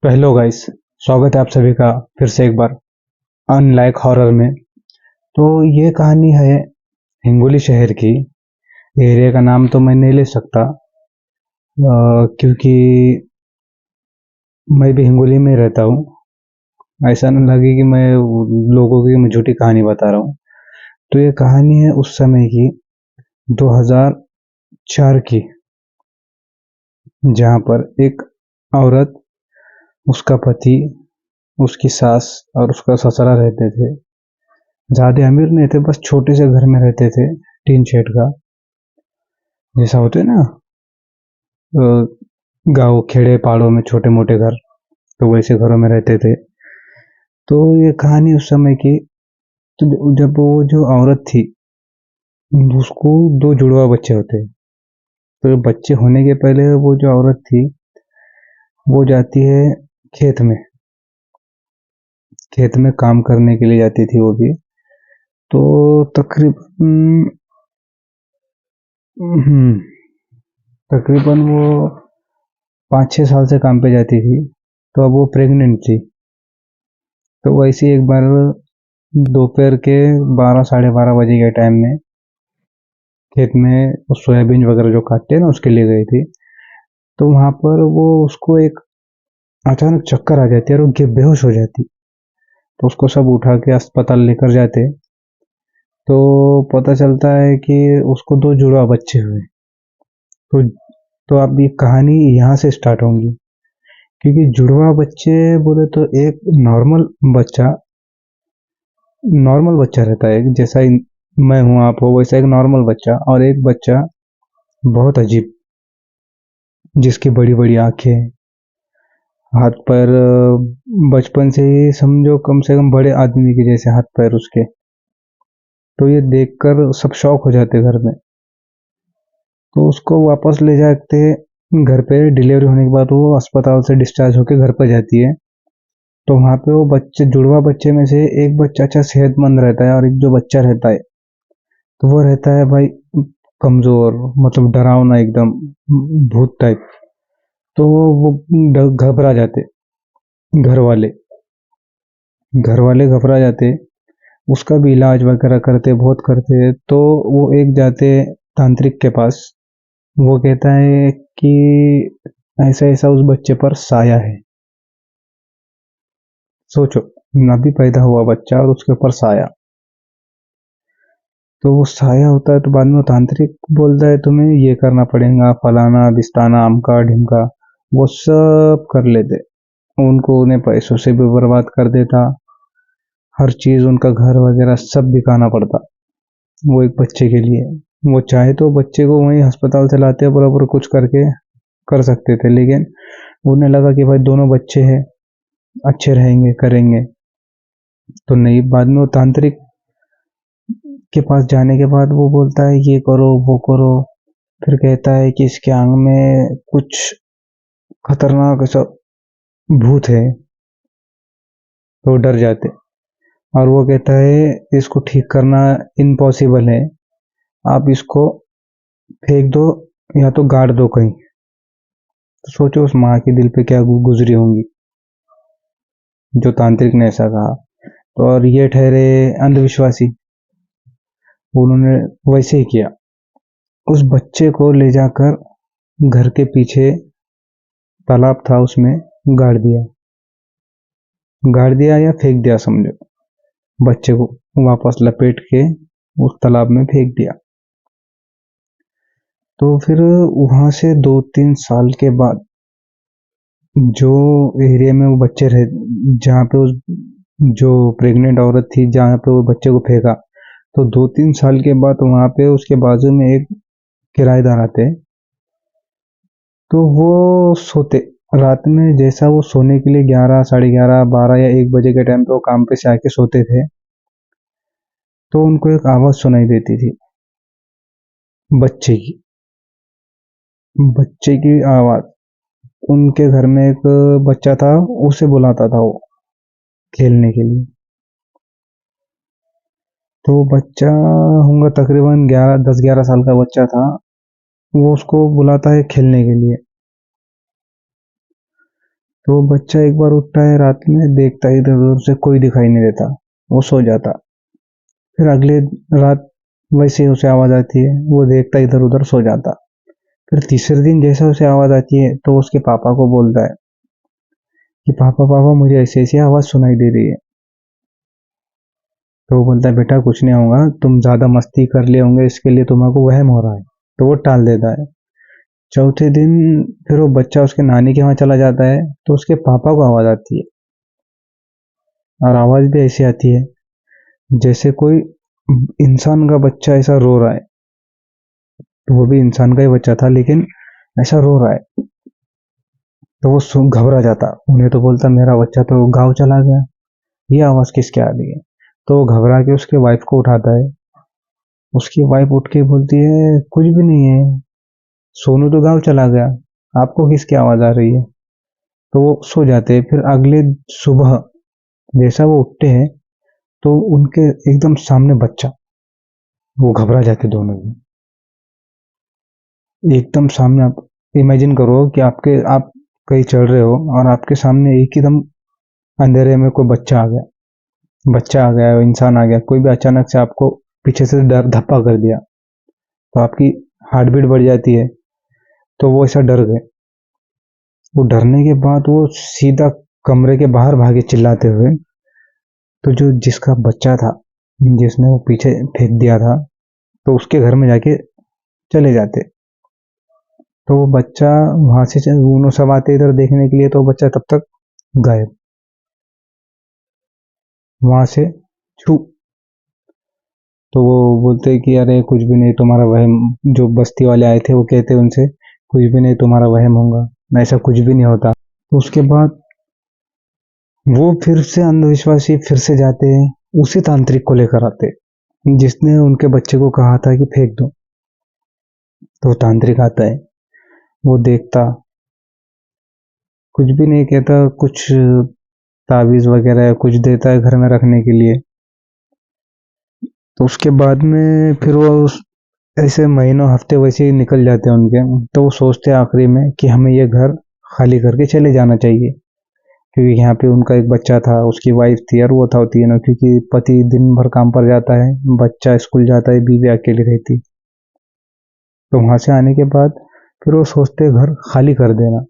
तो hello guys. स्वागत है आप सभी का फिर से एक बार अनलाइक हॉरर में। तो ये कहानी है हिंगोली शहर की। एरिया का नाम तो मैं नहीं ले सकता, क्योंकि मैं भी हिंगोली में रहता हूँ। ऐसा न लगे कि मैं लोगों की मैं झूठी कहानी बता रहा हूँ। तो ये कहानी है उस समय की, 2004 की, जहाँ पर एक औरत, उसका पति, उसकी सास और उसका ससुरा रहते थे। ज्यादा अमीर नहीं थे, बस छोटे से घर में रहते थे, टीन शेड का। जैसा होते हैं ना, गांव खेड़े पहाड़ों में छोटे मोटे घर, तो वैसे घरों में रहते थे। तो ये कहानी उस समय की। तो जब वो जो औरत थी, उसको दो जुड़वा बच्चे होते हैं। तो बच्चे होने के पहले वो जो औरत थी, वो जाती है खेत में। खेत में काम करने के लिए जाती थी वो भी। तो तकरीबन हम्म, तकरीबन वो 5-6 साल से काम पे जाती थी। तो अब वो प्रेग्नेंट थी। तो वैसे ही एक बार दोपहर के 12 साढ़े 12 बजे के टाइम में खेत में वो सोयाबीन वगैरह जो काटते हैं ना, उसके लिए गई थी। तो वहां पर वो उसको एक अचानक चक्कर आ जाती है और वो बेहोश हो जाती। तो उसको सब उठा के अस्पताल लेकर जाते। तो पता चलता है कि उसको दो जुड़वा बच्चे हुए। तो अब ये कहानी यहाँ से स्टार्ट होंगी, क्योंकि जुड़वा बच्चे बोले तो एक नॉर्मल बच्चा रहता है, जैसा मैं हूँ आप हो वैसा एक नॉर्मल बच्चा, और एक बच्चा बहुत अजीब, जिसकी बड़ी बड़ी आंखें, हाथ पैर बचपन से ही समझो कम से कम बड़े आदमी के जैसे हाथ पैर उसके। तो ये देखकर सब शौक हो जाते घर में। तो उसको वापस ले जाते घर पे। डिलीवरी होने के बाद वो अस्पताल से डिस्चार्ज होकर घर पर जाती है। तो वहां पे वो बच्चे, जुड़वा बच्चे में से एक बच्चा अच्छा सेहतमंद रहता है, और एक जो बच्चा रहता है, तो वो रहता है भाई कमजोर, मतलब डरावना एकदम, भूत टाइप। तो वो घबरा जाते, घर वाले घर वाले घबरा जाते। उसका भी इलाज वगैरह करते, बहुत करते। तो वो एक जाते तांत्रिक के पास। वो कहता है कि ऐसा ऐसा उस बच्चे पर साया है। सोचो, अभी पैदा हुआ बच्चा और उसके ऊपर साया। तो वो साया होता है। तो बाद में वो तांत्रिक बोलता है तुम्हें ये करना पड़ेगा, फलाना बिस्ताना अमका ढिमका। वो सब कर लेते। उनको उन्हें पैसों से भी बर्बाद कर देता। हर चीज, उनका घर वगैरह सब बिकाना पड़ता वो एक बच्चे के लिए। वो चाहे तो बच्चे को वहीं अस्पताल से लाते बराबर कुछ करके कर सकते थे, लेकिन उन्हें लगा कि भाई दोनों बच्चे हैं, अच्छे रहेंगे, करेंगे। तो नहीं, बाद में वो तांत्रिक के पास जाने के बाद वो बोलता है ये करो वो करो। फिर कहता है कि इसके आंग में कुछ खतरनाक ऐसा भूत है। तो डर जाते। और वो कहता है इसको ठीक करना इम्पॉसिबल है, आप इसको फेंक दो या तो गाड़ दो कहीं। तो सोचो उस माँ के दिल पे क्या गुजरी होंगी, जो तांत्रिक ने ऐसा कहा। तो और ये ठहरे अंधविश्वासी, उन्होंने वैसे ही किया। उस बच्चे को ले जाकर घर के पीछे तालाब था, उसमें गाड़ दिया। गाड़ दिया या फेंक दिया समझो। बच्चे को वापस लपेट के उस तालाब में फेंक दिया। तो फिर वहां से 2-3 साल के बाद, जो एरिया में वो बच्चे रहे, जहाँ पे उस जो प्रेग्नेंट औरत थी, जहाँ पे वो बच्चे को फेंका, तो 2-3 साल के बाद वहां पे उसके बाजू में एक किराएदार आते। तो वो सोते रात में, जैसा वो सोने के लिए 11, साढ़े 11, 12 या 1 बजे के टाइम पे वो काम पे से आके सोते थे। तो उनको एक आवाज सुनाई देती थी, बच्चे की बच्चे की आवाज। उनके घर में एक बच्चा था, उसे बुलाता था वो खेलने के लिए। तो वो बच्चा होगा तकरीबन 10-11 साल का बच्चा था। वो उसको बुलाता है खेलने के लिए। तो वो बच्चा एक बार उठता है रात में, देखता है इधर उधर से कोई दिखाई नहीं देता, वो सो जाता। फिर अगले रात वैसे ही उसे आवाज आती है, वो देखता है इधर उधर सो जाता। फिर तीसरे दिन जैसे उसे आवाज आती है तो उसके पापा को बोलता है कि पापा पापा मुझे ऐसी ऐसी आवाज सुनाई दे रही है। तो वो बोलता है बेटा कुछ नहीं होगा, तुम ज्यादा मस्ती कर लिए होंगे इसके लिए तुम्हारे वहम हो रहा है। तो वो टाल देता है। चौथे दिन फिर वो बच्चा उसके नानी के वहां चला जाता है, तो उसके पापा को आवाज आती है, और आवाज भी ऐसी आती है जैसे कोई इंसान का बच्चा ऐसा रो रहा है। तो वो भी इंसान का ही बच्चा था लेकिन ऐसा रो रहा है। तो वो घबरा जाता, उन्हें तो बोलता मेरा बच्चा तो गाँव चला गया, ये आवाज किसके आ रही है। तो वो घबरा के उसके वाइफ को उठाता है। उसकी वाइफ उठ के बोलती है कुछ भी नहीं है, सोनू तो गाँव चला गया, आपको किसकी आवाज आ रही है। तो वो सो जाते हैं। फिर अगले सुबह जैसा वो उठते हैं तो उनके एकदम सामने बच्चा। वो घबरा जाते दोनों ही एकदम सामने। आप इमेजिन करो कि आप कहीं चल रहे हो और आपके सामने एकदम अंधेरे में कोई बच्चा आ गया, इंसान आ गया, कोई भी अचानक से आपको पीछे से डर धप्पा कर दिया, तो आपकी हार्ट बीट बढ़ जाती है। तो वो ऐसा डर गए। वो डरने के बाद वो सीधा कमरे के बाहर भागे चिल्लाते हुए। तो जो जिसका बच्चा था, जिसने वो पीछे फेंक दिया था, तो उसके घर में जाके चले जाते। तो वो बच्चा वहां से उन्होंने सब आते इधर देखने के लिए, तो वो बच्चा तब तक गायब वहां से छू। तो वो बोलते हैं कि अरे कुछ भी नहीं तुम्हारा वहम। जो बस्ती वाले आए थे वो कहते उनसे कुछ भी नहीं तुम्हारा वहम होगा, ऐसा कुछ भी नहीं होता। तो उसके बाद वो फिर से अंधविश्वासी फिर से जाते हैं, उसी तांत्रिक को लेकर आते जिसने उनके बच्चे को कहा था कि फेंक दो। तो वो तांत्रिक आता है, वो देखता, कुछ भी नहीं कहता, कुछ ताबीज वगैरह कुछ देता है घर में रखने के लिए। तो उसके बाद में फिर वो ऐसे महीनों हफ्ते वैसे ही निकल जाते हैं उनके। तो वो सोचते हैं आखिरी में कि हमें ये घर खाली करके चले जाना चाहिए, क्योंकि यहाँ पे उनका एक बच्चा था, उसकी वाइफ थी और वो था तीनों, क्योंकि पति दिन भर काम पर जाता है, बच्चा स्कूल जाता है, बीवी अकेली रहती। तो वहां से आने के बाद फिर वो सोचते हैं घर खाली कर देना।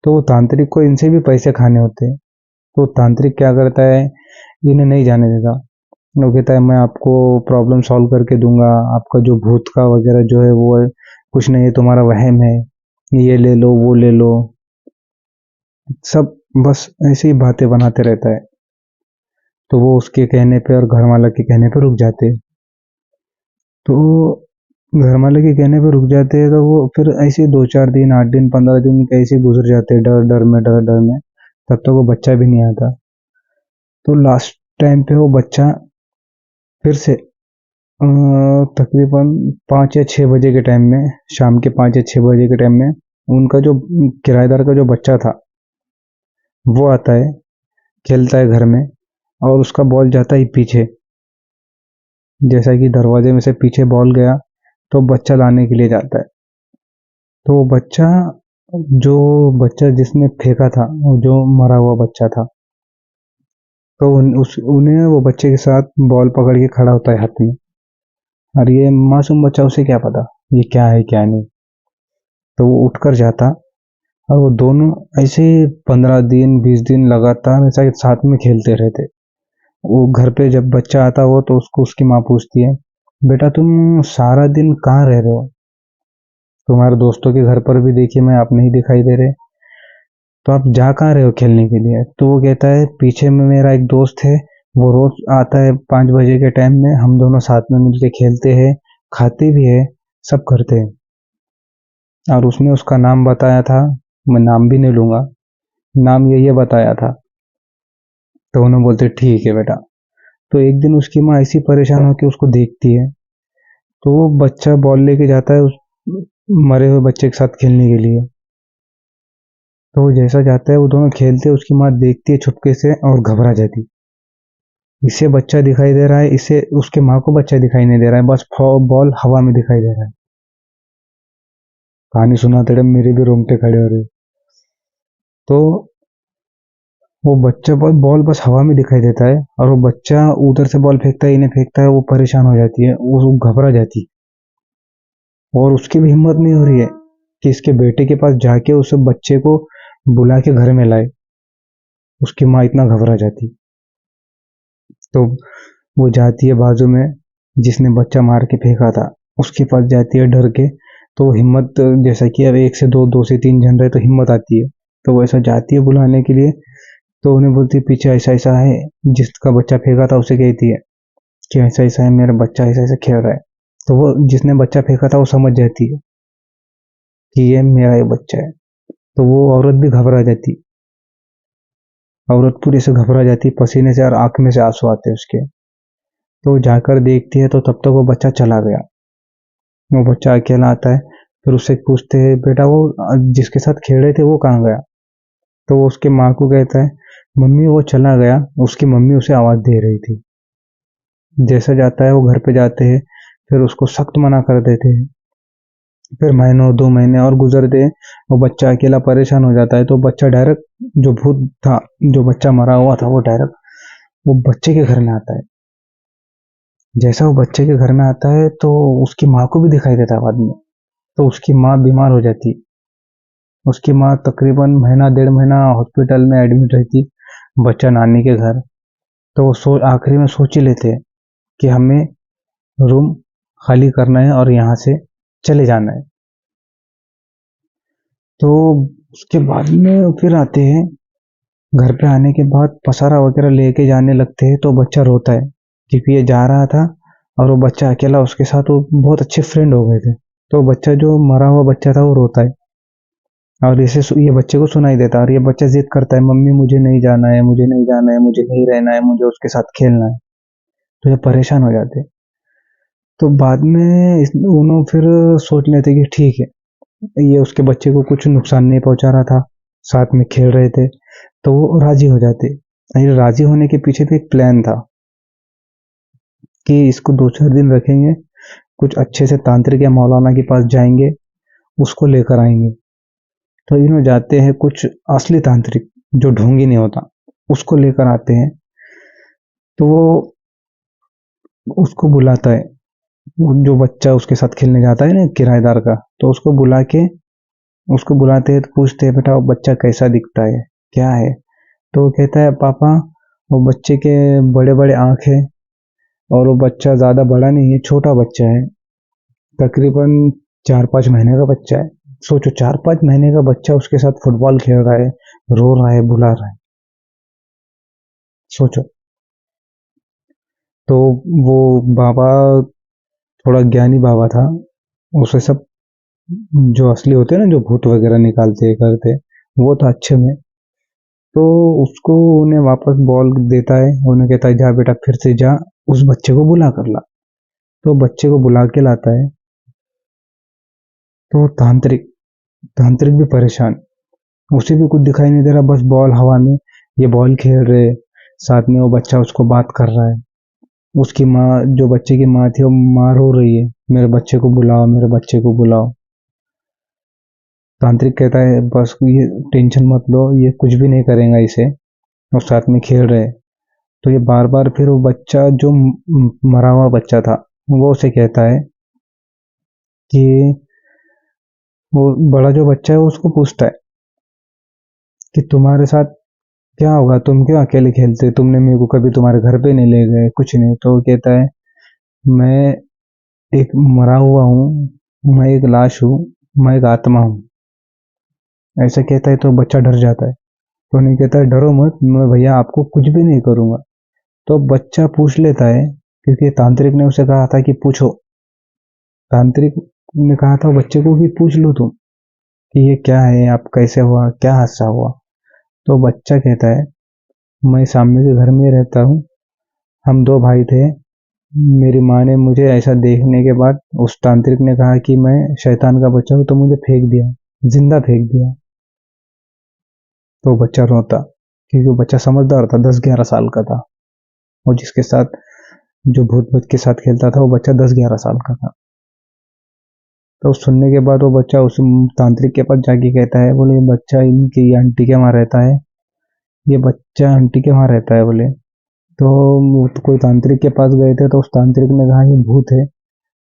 तो वो तांत्रिक को इनसे भी पैसे खाने होते हैं। तो तांत्रिक क्या करता है, इन्हें नहीं जाने देता। वो कहता है मैं आपको प्रॉब्लम सॉल्व करके दूंगा, आपका जो भूत का वगैरह जो है वो है, कुछ नहीं है, तुम्हारा वहम है, ये ले लो वो ले लो, सब बस ऐसी ही बातें बनाते रहता है। तो वो उसके कहने पे और घर वाला के कहने पे रुक जाते हैं। तो घर वाले के कहने पे रुक जाते हैं, तो वो फिर ऐसे 2 4 दिन 8 दिन 15 दिन कैसे गुजर जाते हैं, डर डर में तब तक वो बच्चा भी नहीं आता। तो लास्ट टाइम पे वो बच्चा फिर से तकरीबन 5 या 6 बजे के टाइम में, शाम के 5 या 6 बजे के टाइम में, उनका जो किराएदार का जो बच्चा था वो आता है, खेलता है घर में, और उसका बॉल जाता है पीछे। जैसा कि दरवाजे में से पीछे बॉल गया, तो बच्चा लाने के लिए जाता है। तो वो जो बच्चा जिसने फेंका था, जो मरा हुआ बच्चा था, तो उन्हें वो बच्चे के साथ बॉल पकड़ के खड़ा होता है हाथ में। और ये मासूम बच्चा, उसे क्या पता ये क्या है क्या नहीं। तो वो उठकर जाता, और वो दोनों ऐसे 15 दिन 20 दिन लगातार ऐसा साथ में खेलते रहते। वो घर पे जब बच्चा आता हो तो उसको उसकी माँ पूछती है, बेटा तुम सारा दिन कहाँ रह रहे हो, तुम्हारे दोस्तों के घर पर भी देखिए मैं, आप नहीं दिखाई दे रहे, तो आप जा कहाँ रहे हो खेलने के लिए। तो वो कहता है पीछे में मेरा एक दोस्त है, वो रोज आता है 5 बजे के टाइम में, हम दोनों साथ में मिलके खेलते हैं, खाते भी है, सब करते हैं। और उसने उसका नाम बताया था, मैं नाम भी नहीं लूंगा, नाम ये बताया था। तो उन्होंने बोलते ठीक है बेटा। तो एक दिन उसकी माँ ऐसी परेशान होकर उसको देखती है, तो वो बच्चा बॉल लेके जाता है उस मरे हुए बच्चे के साथ खेलने के लिए। तो वो जैसा जाता है, वो दोनों खेलते हैं, उसकी माँ देखती है छुपके से और घबरा जाती। इसे बच्चा दिखाई दे रहा है, इसे उसके माँ को बच्चा दिखाई नहीं दे रहा है, बस बॉल हवा में दिखाई दे रहा है। कहानी सुनाते टाइम मेरे भी रोंगटे खड़े हो रहे। तो वो बच्चा बॉल बस हवा में दिखाई देता है और वो बच्चा उधर से बॉल फेंकता है, इन्हें फेंकता है, वो परेशान हो जाती है, वो घबरा जाती है और उसकी भी हिम्मत नहीं हो रही है कि इसके बेटे के पास जाके उस बच्चे को बुला के घर में लाए। उसकी माँ इतना घबरा जाती। तो वो जाती है बाजू में जिसने बच्चा मार के फेंका था, उसके पास जाती है डर के। तो वो हिम्मत, जैसा कि अब एक से दो, दो से तीन जन रहे तो हिम्मत आती है, तो वो ऐसा जाती है बुलाने के लिए। तो उन्हें बोलती है पीछे ऐसा ऐसा है, जिसका बच्चा फेंका था उसे कहती है कि ऐसा ऐसा है, मेरा बच्चा ऐसा ऐसा खेल रहा है। तो वो जिसने बच्चा फेंका था वो समझ जाती है कि ये मेरा ही बच्चा है। तो वो औरत भी घबरा जाती। औरत पूरी से घबरा जाती, पसीने से और आंख में से आंसू आते उसके। तो जाकर देखती है तो तब तक वो बच्चा चला गया। वो बच्चा अकेला आता है। फिर उससे पूछते हैं बेटा वो जिसके साथ खेल रहे थे वो कहाँ गया। तो वो उसके माँ को कहता है मम्मी वो चला गया, उसकी मम्मी उसे आवाज दे रही थी। जैसा जाता है वो घर पे जाते हैं, फिर उसको सख्त मना कर देते हैं। फिर महीनों दो महीने और गुजरते हैं। वो बच्चा अकेला परेशान हो जाता है, तो बच्चा डायरेक्ट, जो भूत था, जो बच्चा मरा हुआ था, वो डायरेक्ट वो बच्चे के घर में आता है। जैसा वो बच्चे के घर में आता है तो उसकी माँ को भी दिखाई देता है बाद में। तो उसकी माँ बीमार हो जाती। उसकी माँ तकरीबन महीना डेढ़ महीना हॉस्पिटल में एडमिट रहती, बच्चा नानी के घर। तो वो आखिरी में सोच ही लेते हैं कि हमें रूम खाली करना है और यहाँ से चले जाना है। तो उसके बाद में फिर आते हैं। घर पे आने के बाद पसारा वगैरह लेके जाने लगते हैं तो बच्चा रोता है क्योंकि ये जा रहा था और वो बच्चा अकेला, उसके साथ वो बहुत अच्छे फ्रेंड हो गए थे। तो बच्चा, जो मरा हुआ बच्चा था, वो रोता है और इसे ये बच्चे को सुनाई देता है और ये बच्चा जिद करता है मम्मी मुझे नहीं जाना है, मुझे नहीं जाना है, मुझे नहीं रहना है, मुझे उसके साथ खेलना है। तो ये परेशान हो जाते। तो बाद में दोनों फिर सोच लेते कि ठीक है, ये उसके बच्चे को कुछ नुकसान नहीं पहुंचा रहा था, साथ में खेल रहे थे, तो वो राजी हो जाते। ये राजी होने के पीछे भी एक प्लान था कि इसको दो चार दिन रखेंगे, कुछ अच्छे से तांत्रिक या मौलाना के पास जाएंगे, उसको लेकर आएंगे। तो इन्हों जाते हैं, कुछ असली तांत्रिक जो ढोंगी नहीं होता उसको लेकर आते हैं। तो वो उसको बुलाता है, जो बच्चा उसके साथ खेलने जाता है ना किराएदार का, तो उसको बुला के, उसको बुलाते हैं तो पूछते हैं बेटा वो बच्चा कैसा दिखता है, क्या है। तो वो कहता है पापा वो बच्चे के बड़े बड़े आंख है और वो बच्चा ज्यादा बड़ा नहीं है, छोटा बच्चा है, तकरीबन 4-5 महीने का बच्चा है। सोचो 4-5 महीने का बच्चा उसके साथ फुटबॉल खेल रहा है, रो रहा है, बुला रहा है। सोचो। तो वो बाबा थोड़ा ज्ञानी बाबा था, उसे सब जो असली होते हैं ना, जो भूत वगैरह निकालते करते, वो था अच्छे में। तो उसको उन्हें वापस बॉल देता है, उन्हें कहता है जा बेटा फिर से जा, उस बच्चे को बुला कर ला। तो बच्चे को बुला के लाता है। तो तांत्रिक तांत्रिक भी परेशान, उसे भी कुछ दिखाई नहीं दे रहा, बस बॉल हवा में, ये बॉल खेल रहे, साथ में वो बच्चा उसको बात कर रहा है। उसकी माँ, जो बच्चे की माँ थी, वो माँ रो रही है, मेरे बच्चे को बुलाओ, मेरे बच्चे को बुलाओ। तांत्रिक कहता है बस ये टेंशन मत लो, ये कुछ भी नहीं करेगा इसे, और साथ में खेल रहे। तो ये बार बार फिर वो बच्चा, जो मरा हुआ बच्चा था, वो उसे कहता है कि, वो बड़ा जो बच्चा है वो उसको पूछता है कि तुम्हारे साथ क्या होगा, तुम क्यों अकेले खेलते, तुमने मेरे को कभी तुम्हारे घर पे नहीं ले गए, कुछ नहीं। तो वो कहता है मैं एक मरा हुआ हूँ, मैं एक लाश हूँ, मैं एक आत्मा हूँ। ऐसा कहता है तो बच्चा डर जाता है। तो नहीं, कहता है डरो मत, मैं भैया आपको कुछ भी नहीं करूंगा। तो बच्चा पूछ लेता है, क्योंकि तांत्रिक ने उसे कहा था कि पूछो। तांत्रिक ने कहा था बच्चे को कि पूछ लो तुम कि ये क्या है, आप कैसे हुआ, क्या हादसा हुआ। तो बच्चा कहता है मैं सामने के घर में रहता हूँ, हम दो भाई थे, मेरी माँ ने मुझे ऐसा देखने के बाद, उस तांत्रिक ने कहा कि मैं शैतान का बच्चा हूँ, तो मुझे फेंक दिया, जिंदा फेंक दिया। तो बच्चा रोता, क्योंकि वो बच्चा समझदार था, 10-11 साल का था। और जिसके साथ, जो भूत भूत के साथ खेलता था, वो बच्चा 10-11 साल का था। तो सुनने के बाद वो बच्चा उस तांत्रिक के पास जाके कहता है, बोले बच्चा इनकी आंटी के वहाँ रहता है, ये बच्चा आंटी के वहाँ रहता है बोले। तो वो कोई तांत्रिक के पास गए थे, तो उस तांत्रिक ने कहा ये भूत है,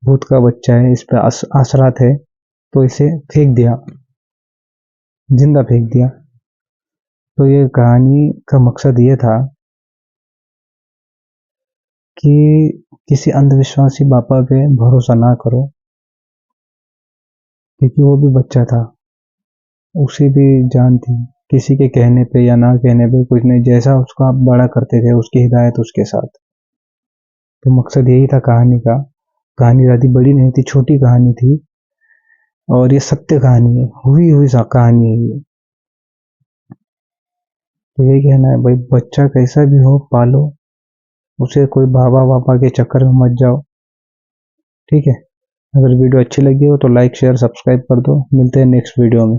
भूत का बच्चा है, इस पे असरात है, तो इसे फेंक दिया, जिंदा फेंक दिया। तो ये कहानी का मकसद ये था कि किसी अंधविश्वासी बाबा पे भरोसा ना करो, क्योंकि वो भी बच्चा था, उसे भी जान थी, किसी के कहने पे या ना कहने पे कुछ नहीं, जैसा उसको आप बड़ा करते थे उसकी हिदायत उसके साथ। तो मकसद यही था कहानी का। कहानी ज़्यादा बड़ी नहीं थी, छोटी कहानी थी, और ये सत्य कहानी है, हुई हुई सा कहानी है ये। तो यही कहना है भाई, बच्चा कैसा भी हो पालो, उसे कोई बाबा वाबा के चक्कर में मत जाओ, ठीक है। अगर वीडियो अच्छी लगी हो तो लाइक शेयर सब्सक्राइब कर दो। मिलते हैं नेक्स्ट वीडियो में।